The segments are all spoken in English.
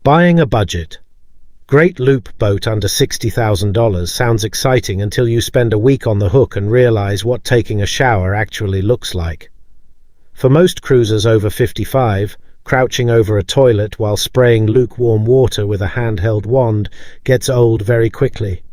Buying a budget. Great loop boat under $60,000 sounds exciting until you spend a week on the hook and realize what taking a shower actually looks like. For most cruisers over 55, crouching over a toilet while spraying lukewarm water with a handheld wand gets old very quickly.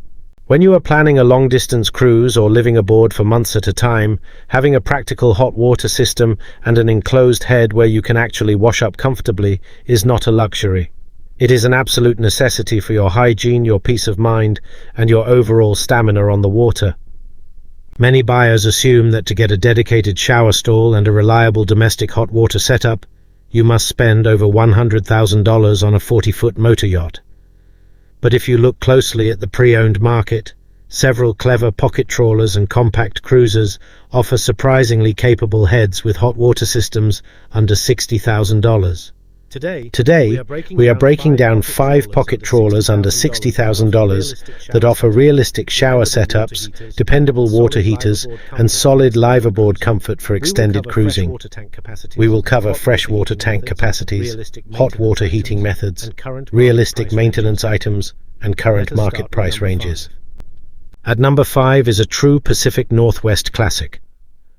When you are planning a long-distance cruise or living aboard for months at a time, having a practical hot water system and an enclosed head where you can actually wash up comfortably is not a luxury. It is an absolute necessity for your hygiene, your peace of mind, and your overall stamina on the water. Many buyers assume that to get a dedicated shower stall and a reliable domestic hot water setup, you must spend over $100,000 on a 40-foot motor yacht. But if you look closely at the pre-owned market, several clever pocket trawlers and compact cruisers offer surprisingly capable heads with hot water systems under $60,000. Today, we are breaking down 5 pocket trawlers under $60,000 that offer realistic shower setups, dependable water heaters, and solid liveaboard comfort for extended cruising. We will cover freshwater tank capacities, hot water heating methods, realistic maintenance items, and current market price ranges. At number 5 is a true Pacific Northwest classic,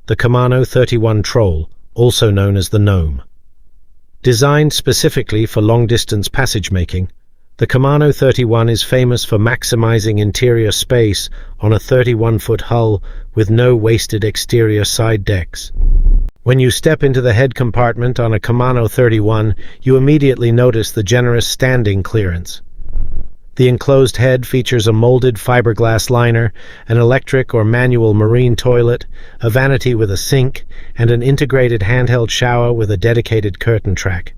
the Camano 31 Troll, also known as the Gnome. Designed specifically for long-distance passage-making, the Camano 31 is famous for maximizing interior space on a 31-foot hull with no wasted exterior side decks. When you step into the head compartment on a Camano 31, you immediately notice the generous standing clearance. The enclosed head features a molded fiberglass liner, an electric or manual marine toilet, a vanity with a sink, and an integrated handheld shower with a dedicated curtain track.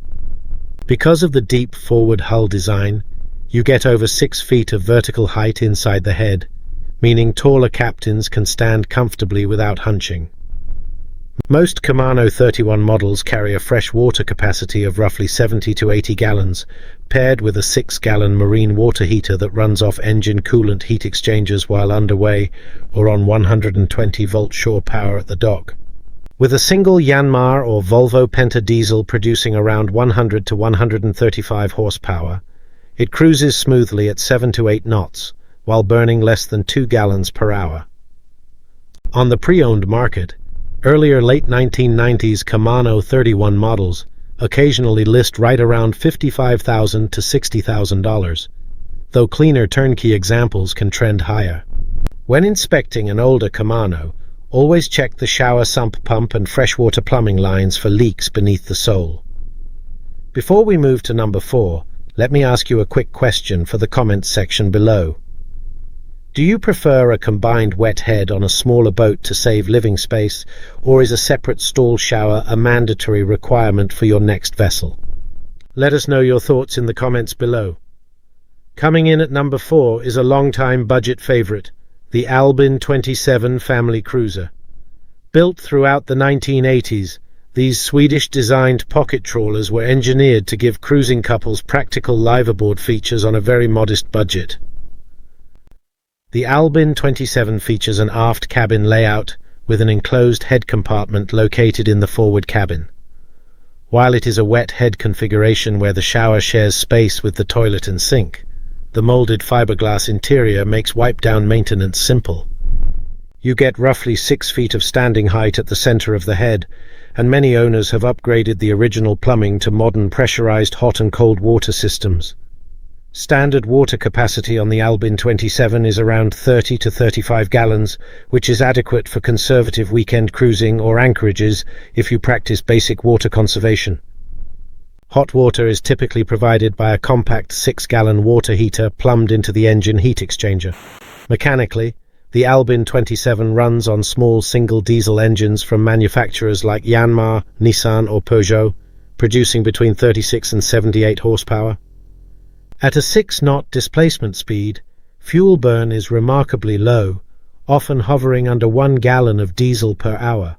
Because of the deep forward hull design, you get over 6 feet of vertical height inside the head, meaning taller captains can stand comfortably without hunching. Most Camano 31 models carry a fresh water capacity of roughly 70 to 80 gallons, paired with a 6-gallon marine water heater that runs off engine coolant heat exchangers while underway or on 120-volt shore power at the dock. With a single Yanmar or Volvo Penta diesel producing around 100 to 135 horsepower, it cruises smoothly at 7 to 8 knots, while burning less than 2 gallons per hour. On the pre-owned market, earlier late 1990s Camano 31 models occasionally list right around $55,000 to $60,000, though cleaner turnkey examples can trend higher. When inspecting an older Camano, always check the shower sump pump and freshwater plumbing lines for leaks beneath the sole. Before we move to number 4, let me ask you a quick question for the comments section below. Do you prefer a combined wet head on a smaller boat to save living space, or is a separate stall shower a mandatory requirement for your next vessel? Let us know your thoughts in the comments below. Coming in at number 4 is a long-time budget favorite, the Albin 27 family cruiser. Built throughout the 1980s, these Swedish-designed pocket trawlers were engineered to give cruising couples practical liveaboard features on a very modest budget. The Albin 27 features an aft cabin layout with an enclosed head compartment located in the forward cabin. While it is a wet head configuration where the shower shares space with the toilet and sink, the molded fiberglass interior makes wipe-down maintenance simple. You get roughly 6 feet of standing height at the center of the head, and many owners have upgraded the original plumbing to modern pressurized hot and cold water systems. Standard water capacity on the Albin 27 is around 30 to 35 gallons, which is adequate for conservative weekend cruising or anchorages if you practice basic water conservation. Hot water is typically provided by a compact 6-gallon water heater plumbed into the engine heat exchanger. Mechanically, the Albin 27 runs on small single diesel engines from manufacturers like Yanmar, Nissan or Peugeot, producing between 36 and 78 horsepower. At a 6-knot displacement speed, fuel burn is remarkably low, often hovering under 1 gallon of diesel per hour.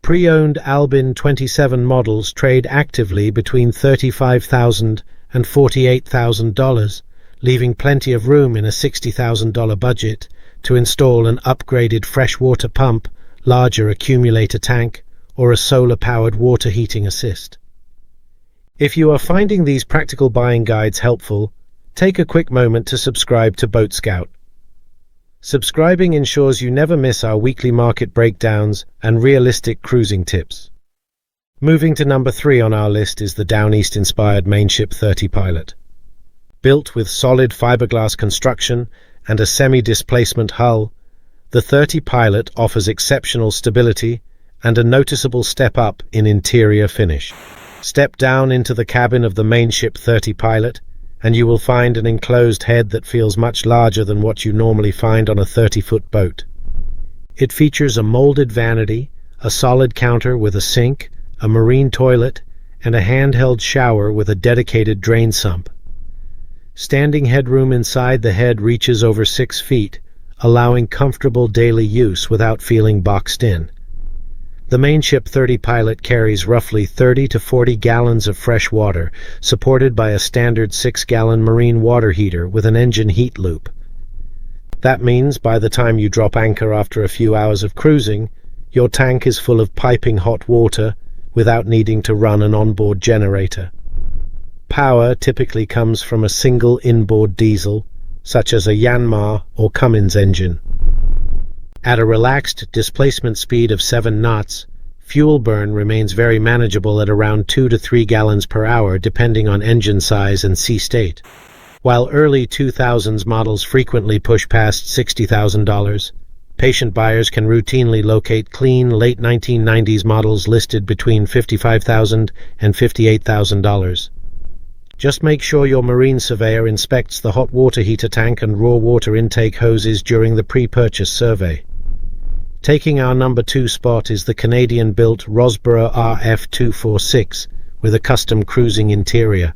Pre-owned Albin 27 models trade actively between $35,000 and $48,000, leaving plenty of room in a $60,000 budget to install an upgraded freshwater pump, larger accumulator tank, or a solar-powered water heating assist. If you are finding these practical buying guides helpful, take a quick moment to subscribe to Boat Scout. Subscribing ensures you never miss our weekly market breakdowns and realistic cruising tips. Moving to number 3 on our list is the Down East-inspired Mainship 30 Pilot. Built with solid fiberglass construction and a semi-displacement hull, the 30 Pilot offers exceptional stability and a noticeable step up in interior finish. Step down into the cabin of the Mainship 30 Pilot, and you will find an enclosed head that feels much larger than what you normally find on a 30-foot boat. It features a molded vanity, a solid counter with a sink, a marine toilet, and a handheld shower with a dedicated drain sump. Standing headroom inside the head reaches over 6 feet, allowing comfortable daily use without feeling boxed in. The Mainship 30 Pilot carries roughly 30 to 40 gallons of fresh water, supported by a standard 6-gallon marine water heater with an engine heat loop. That means by the time you drop anchor after a few hours of cruising, your tank is full of piping hot water without needing to run an onboard generator. Power typically comes from a single inboard diesel, such as a Yanmar or Cummins engine. At a relaxed displacement speed of 7 knots, fuel burn remains very manageable at around 2 to 3 gallons per hour depending on engine size and sea state. While early 2000s models frequently push past $60,000, patient buyers can routinely locate clean late 1990s models listed between $55,000 and $58,000. Just make sure your marine surveyor inspects the hot water heater tank and raw water intake hoses during the pre-purchase survey. Taking our number 2 spot is the Canadian-built Rosborough RF-246 with a custom cruising interior.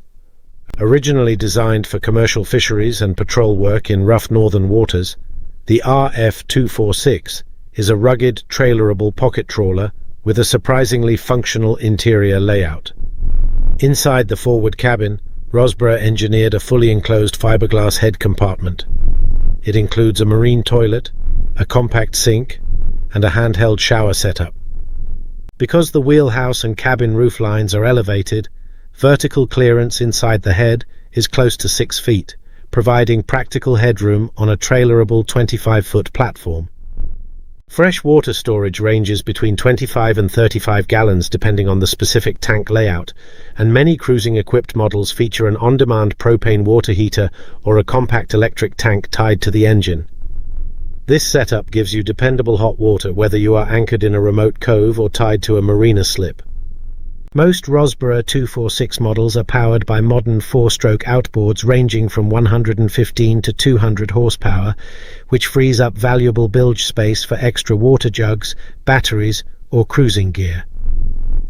Originally designed for commercial fisheries and patrol work in rough northern waters, the RF-246 is a rugged, trailerable pocket trawler with a surprisingly functional interior layout. Inside the forward cabin, Rosborough engineered a fully enclosed fiberglass head compartment. It includes a marine toilet, a compact sink, and a handheld shower setup. Because the wheelhouse and cabin roof lines are elevated, vertical clearance inside the head is close to 6 feet, providing practical headroom on a trailerable 25-foot platform. Fresh water storage ranges between 25 and 35 gallons depending on the specific tank layout, and many cruising-equipped models feature an on-demand propane water heater or a compact electric tank tied to the engine. This setup gives you dependable hot water whether you are anchored in a remote cove or tied to a marina slip. Most Rosborough 246 models are powered by modern 4-stroke outboards ranging from 115 to 200 horsepower, which frees up valuable bilge space for extra water jugs, batteries, or cruising gear.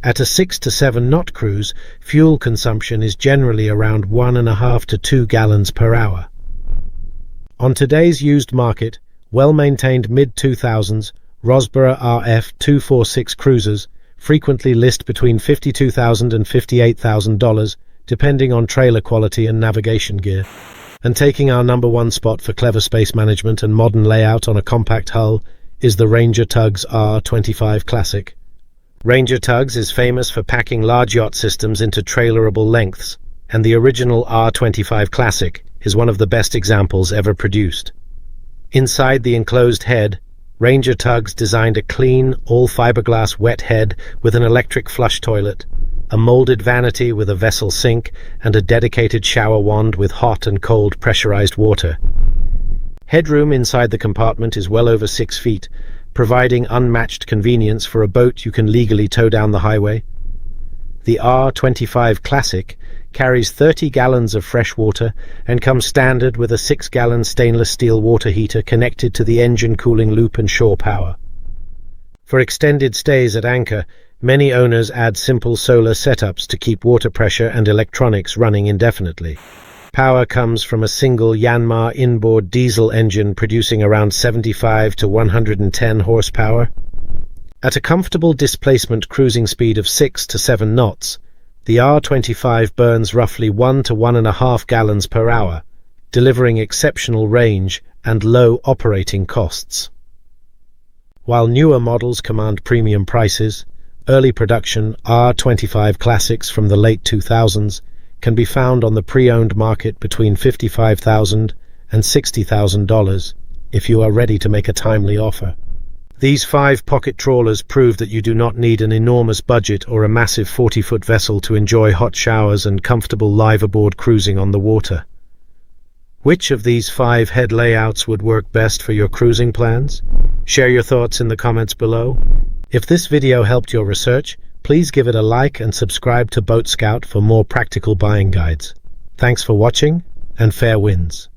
At a 6 to 7 knot cruise, fuel consumption is generally around 1.5 to 2 gallons per hour. On today's used market, well-maintained mid-2000s Rosborough RF-246 cruisers frequently list between $52,000 and $58,000, depending on trailer quality and navigation gear. And taking our number 1 spot for clever space management and modern layout on a compact hull is the Ranger Tugs R25 Classic. Ranger Tugs is famous for packing large yacht systems into trailerable lengths, and the original R25 Classic is one of the best examples ever produced. Inside the enclosed head, Ranger Tugs designed a clean, all-fiberglass wet head with an electric flush toilet, a molded vanity with a vessel sink, and a dedicated shower wand with hot and cold pressurized water. Headroom inside the compartment is well over 6 feet, providing unmatched convenience for a boat you can legally tow down the highway. The R25 Classic carries 30 gallons of fresh water and comes standard with a 6-gallon stainless steel water heater connected to the engine cooling loop and shore power. For extended stays at anchor, many owners add simple solar setups to keep water pressure and electronics running indefinitely. Power comes from a single Yanmar inboard diesel engine producing around 75 to 110 horsepower. At a comfortable displacement cruising speed of 6 to 7 knots, the R25 burns roughly 1 to 1.5 gallons per hour, delivering exceptional range and low operating costs. While newer models command premium prices, early production R25 classics from the late 2000s can be found on the pre-owned market between $55,000 and $60,000 if you are ready to make a timely offer. These 5 pocket trawlers prove that you do not need an enormous budget or a massive 40-foot vessel to enjoy hot showers and comfortable liveaboard cruising on the water. Which of these 5 head layouts would work best for your cruising plans? Share your thoughts in the comments below. If this video helped your research, please give it a like and subscribe to Boat Scout for more practical buying guides. Thanks for watching, and fair winds.